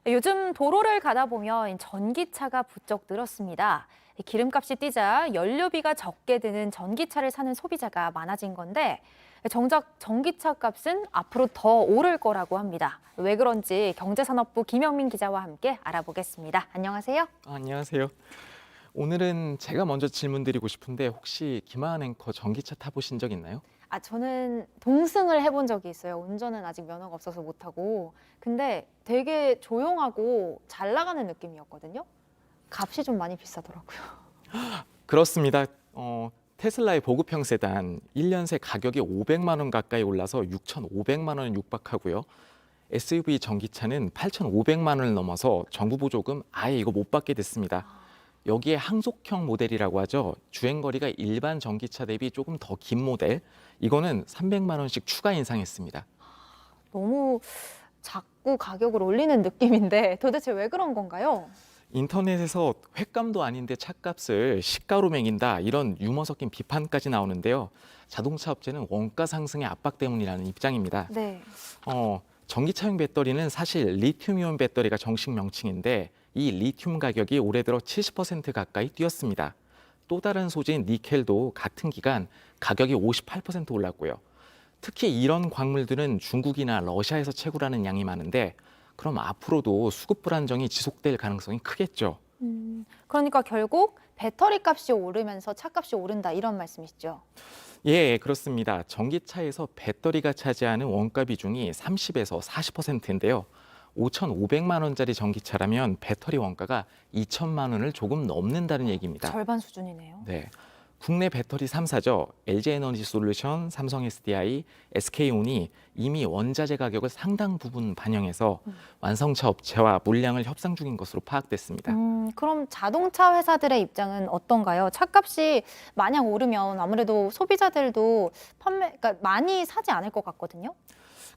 요즘 도로를 가다 보면 전기차가 부쩍 늘었습니다. 기름값이 뛰자 연료비가 적게 드는 전기차를 사는 소비자가 많아진 건데 정작 전기차 값은 앞으로 더 오를 거라고 합니다. 왜 그런지 경제산업부 김영민 기자와 함께 알아보겠습니다. 안녕하세요. 안녕하세요. 오늘은 제가 먼저 질문드리고 싶은데 혹시 김하은 앵커 전기차 타보신 적 있나요? 저는 동승을 해본 적이 있어요. 운전은 아직 면허가 없어서 못하고. 근데 되게 조용하고 잘 나가는 느낌이었거든요. 값이 좀 많이 비싸더라고요. 그렇습니다. 테슬라의 보급형 세단 1년 새 가격이 500만 원 가까이 올라서 6,500만 원에 육박하고요. SUV 전기차는 8,500만 원을 넘어서 정부 보조금 아예 이거 못 받게 됐습니다. 여기에 항속형 모델이라고 하죠. 주행거리가 일반 전기차 대비 조금 더 긴 모델. 이거는 300만 원씩 추가 인상했습니다. 너무 자꾸 가격을 올리는 느낌인데 도대체 왜 그런 건가요? 인터넷에서 횟감도 아닌데 차값을 시가로 매긴다 이런 유머 섞인 비판까지 나오는데요. 자동차 업체는 원가 상승의 압박 때문이라는 입장입니다. 네. 전기차용 배터리는 사실 리튬이온 배터리가 정식 명칭인데 이 리튬 가격이 올해 들어 70% 가까이 뛰었습니다. 또 다른 소재인 니켈도 같은 기간 가격이 58% 올랐고요. 특히 이런 광물들은 중국이나 러시아에서 채굴하는 양이 많은데 그럼 앞으로도 수급 불안정이 지속될 가능성이 크겠죠. 그러니까 결국 배터리 값이 오르면서 차값이 오른다 이런 말씀이시죠? 예, 그렇습니다. 전기차에서 배터리가 차지하는 원가 비중이 30에서 40%인데요. 5,500만 원짜리 전기차라면 배터리 원가가 2천만 원을 조금 넘는다는 얘기입니다. 절반 수준이네요. 네. 국내 배터리 3사죠. LG에너지솔루션, 삼성 SDI, SK온이 이미 원자재 가격을 상당 부분 반영해서 완성차 업체와 물량을 협상 중인 것으로 파악됐습니다. 그럼 자동차 회사들의 입장은 어떤가요? 차값이 마냥 오르면 아무래도 소비자들도 그러니까 많이 사지 않을 것 같거든요.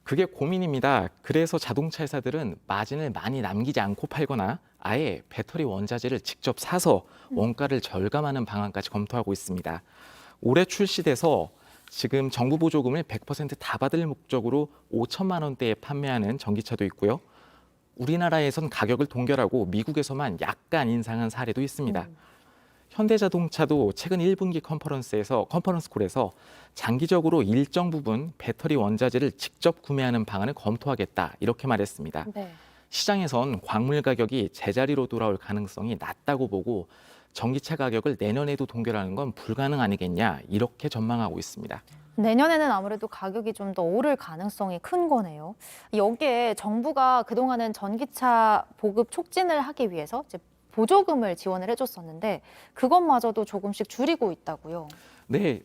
그게 고민입니다. 그래서 자동차 회사들은 마진을 많이 남기지 않고 팔거나 아예 배터리 원자재를 직접 사서 원가를 절감하는 방안까지 검토하고 있습니다. 올해 출시돼서 지금 정부 보조금을 100%다 받을 목적으로 5천만 원대에 판매하는 전기차도 있고요. 우리나라에선 가격을 동결하고 미국에서만 약간 인상한 사례도 있습니다. 현대자동차도 최근 1분기 컨퍼런스 콜에서 장기적으로 일정 부분 배터리 원자재를 직접 구매하는 방안을 검토하겠다 이렇게 말했습니다. 네. 시장에선 광물 가격이 제자리로 돌아올 가능성이 낮다고 보고 전기차 가격을 내년에도 동결하는 건 불가능 아니겠냐 이렇게 전망하고 있습니다. 내년에는 아무래도 가격이 좀 더 오를 가능성이 큰 거네요. 여기에 정부가 그동안은 전기차 보급 촉진을 하기 위해서 이제 보조금을 지원을 해줬었는데 그것마저도 조금씩 줄이고 있다고요. 네,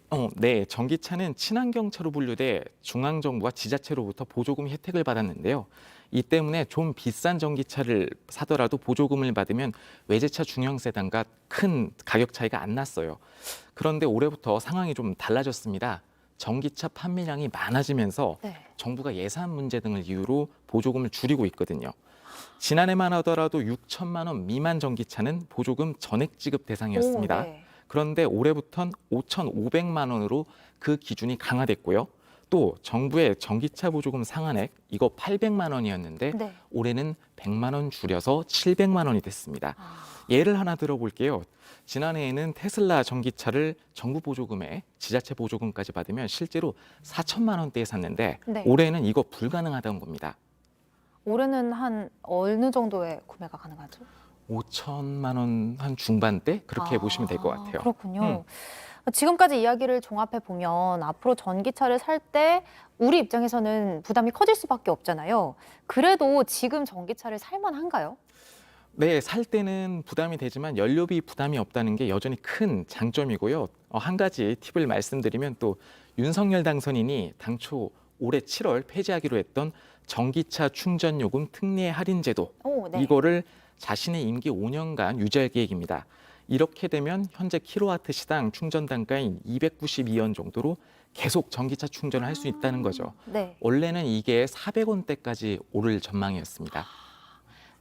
전기차는 친환경차로 분류돼 중앙정부와 지자체로부터 보조금 혜택을 받았는데요. 이 때문에 좀 비싼 전기차를 사더라도 보조금을 받으면 외제차 중형 세단과 큰 가격 차이가 안 났어요. 그런데 올해부터 상황이 좀 달라졌습니다. 전기차 판매량이 많아지면서 네. 정부가 예산 문제 등을 이유로 보조금을 줄이고 있거든요. 지난해만 하더라도 6천만 원 미만 전기차는 보조금 전액 지급 대상이었습니다. 네. 그런데 올해부턴 5,500만 원으로 그 기준이 강화됐고요. 또 정부의 전기차 보조금 상한액 이거 800만 원이었는데 네. 올해는 100만 원 줄여서 700만 원이 됐습니다. 예를 하나 들어볼게요. 지난해에는 테슬라 전기차를 정부 보조금에 지자체 보조금까지 받으면 실제로 4천만 원대에 샀는데 네. 올해는 이거 불가능하다는 겁니다. 올해는 한 어느 정도의 구매가 가능하죠? 5천만 원 한 중반대 그렇게 보시면 될 것 같아요. 그렇군요. 지금까지 이야기를 종합해 보면 앞으로 전기차를 살 때 우리 입장에서는 부담이 커질 수밖에 없잖아요. 그래도 지금 전기차를 살 만한가요? 네, 살 때는 부담이 되지만 연료비 부담이 없다는 게 여전히 큰 장점이고요. 한 가지 팁을 말씀드리면 또 윤석열 당선인이 당초 올해 7월 폐지하기로 했던 전기차 충전 요금 특례 할인 제도 네. 이거를 자신의 임기 5년간 유지할 계획입니다. 이렇게 되면 현재 킬로와트 시당 충전 단가인 292원 정도로 계속 전기차 충전을 할 수 있다는 거죠. 네. 원래는 이게 400원대까지 오를 전망이었습니다.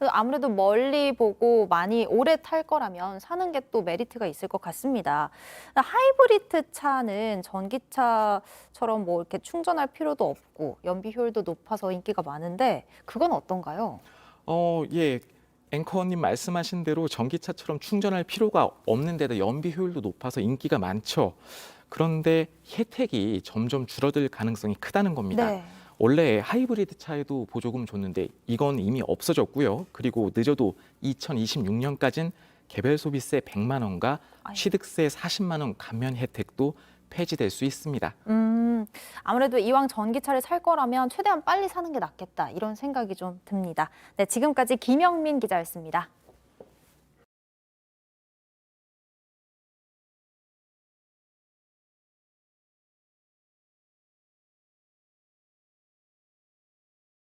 아무래도 멀리 보고 많이 오래 탈 거라면 사는 게 또 메리트가 있을 것 같습니다. 하이브리드 차는 전기차처럼 뭐 이렇게 충전할 필요도 없고 연비 효율도 높아서 인기가 많은데 그건 어떤가요? 예. 앵커님 말씀하신 대로 전기차처럼 충전할 필요가 없는 데다 연비 효율도 높아서 인기가 많죠. 그런데 혜택이 점점 줄어들 가능성이 크다는 겁니다. 네. 원래 하이브리드 차에도 보조금 줬는데 이건 이미 없어졌고요. 그리고 늦어도 2026년까지는 개별 소비세 100만 원과 아이고. 취득세 40만 원 감면 혜택도 폐지될 수 있습니다. 아무래도 이왕 전기차를 살 거라면 최대한 빨리 사는 게 낫겠다 이런 생각이 좀 듭니다. 네, 지금까지 김영민 기자였습니다.